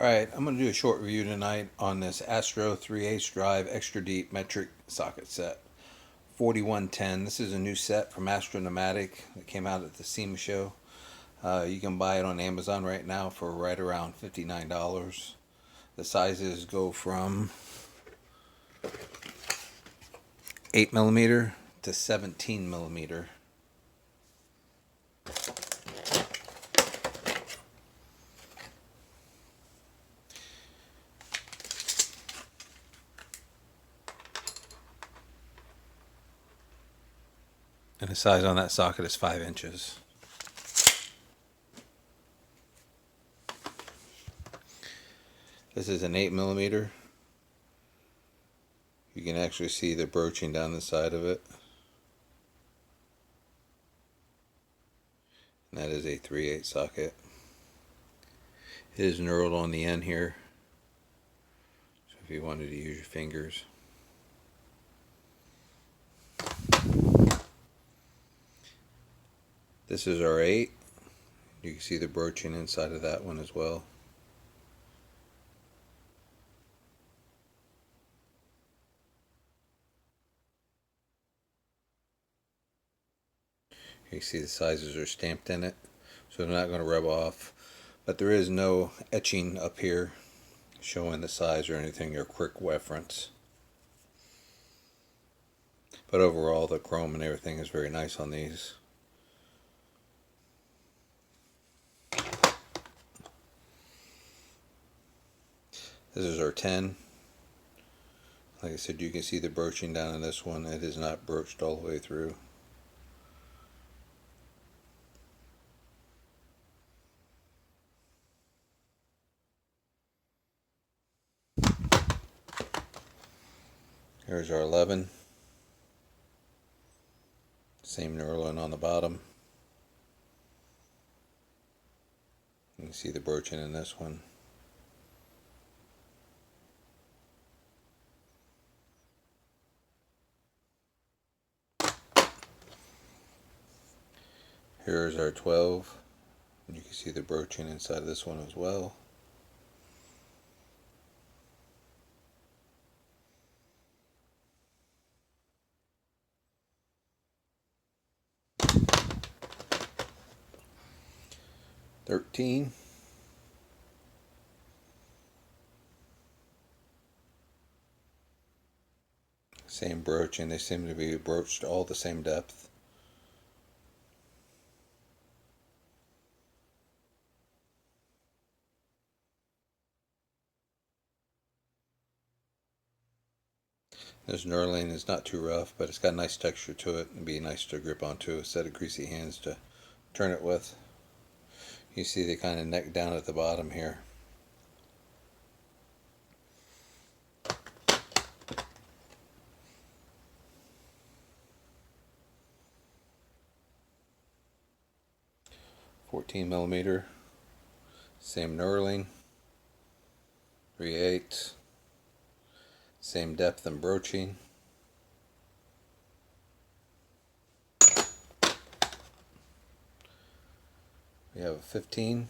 Alright, I'm going to do a short review tonight on this Astro 3/8 drive extra deep metric socket set. 4110. This is a new set from Astro Pneumatic that came out at the SEMA show. You can buy it on Amazon right now for right around $59. The sizes go from 8mm to 17mm. And the size on that socket is 5 inches. This is an 8mm. You can actually see the broaching down the side of it. And that is a 3/8 socket. It is knurled on the end here, so if you wanted to use your fingers. This is our 8. You can see the broaching inside of that one as well. You can see the sizes are stamped in it, so they're not going to rub off. But there is no etching up here showing the size or anything, or quick reference. But overall, the chrome and everything is very nice on these. This is our 10. Like I said, you can see the broaching down in this one. It is not broached all the way through. Here's our 11. Same knurling on the bottom. You can see the broaching in this one. Here's our 12. And you can see the broaching inside this one as well. $13. Same broaching. They seem to be broached all the same depth. This knurling is not too rough, but it's got a nice texture to it. It'd be nice to grip onto a set of greasy hands to turn it with. You see they kind of neck down at the bottom here. $14mm. Same knurling. 3/8. Same depth and broaching. We have a 15.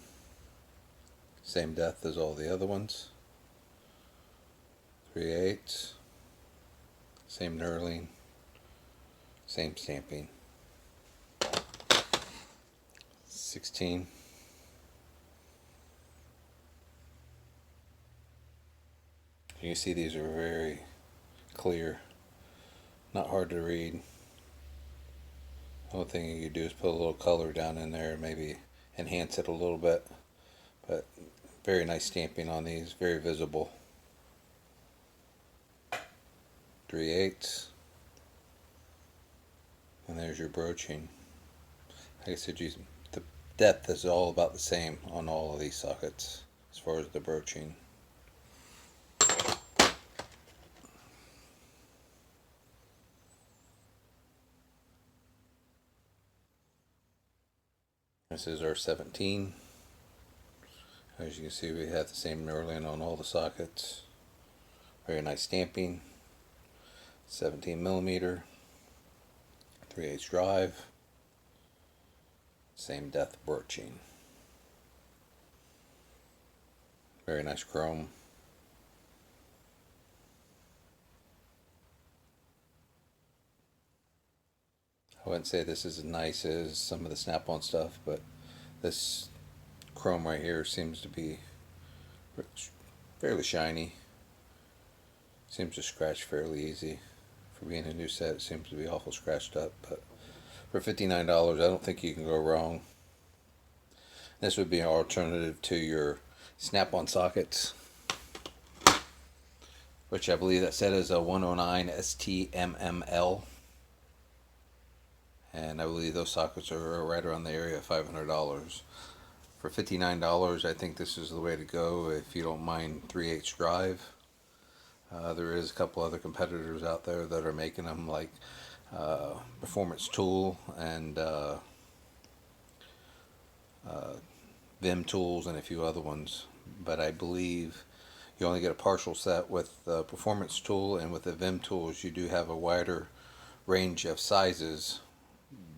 Same depth as all the other ones. 3/8. Same knurling. Same stamping. 16. You can see these are very clear, not hard to read. The only thing you could do is put a little color down in there and maybe enhance it a little bit. But very nice stamping on these, very visible. 3/8. And there's your broaching. Like I said, the depth is all about the same on all of these sockets as far as the broaching. This is our 17. As you can see, we have the same knurling on all the sockets. Very nice stamping. 17mm. 3/8 drive. Same depth broaching. Very nice chrome. I wouldn't say this is as nice as some of the Snap-on stuff, but this chrome right here seems to be fairly shiny. Seems to scratch fairly easy. For being a new set, it seems to be awful scratched up, but for $59, I don't think you can go wrong. This would be an alternative to your Snap-on sockets, which I believe that set is a 109 STMML. And I believe those sockets are right around the area of $500. For $59, I think this is the way to go if you don't mind 3/8 drive. There is a couple other competitors out there that are making them, like Performance Tool and Vim Tools and a few other ones. But I believe you only get a partial set with the Performance Tool, and with the Vim Tools you do have a wider range of sizes,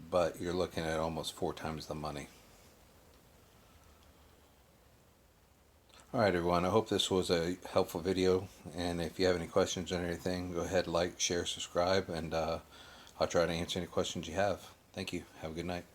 but you're looking at almost 4 times the money. Alright everyone, I hope this was a helpful video, and if you have any questions or anything, go ahead, like, share, subscribe, and I'll try to answer any questions you have. Thank you. Have a good night.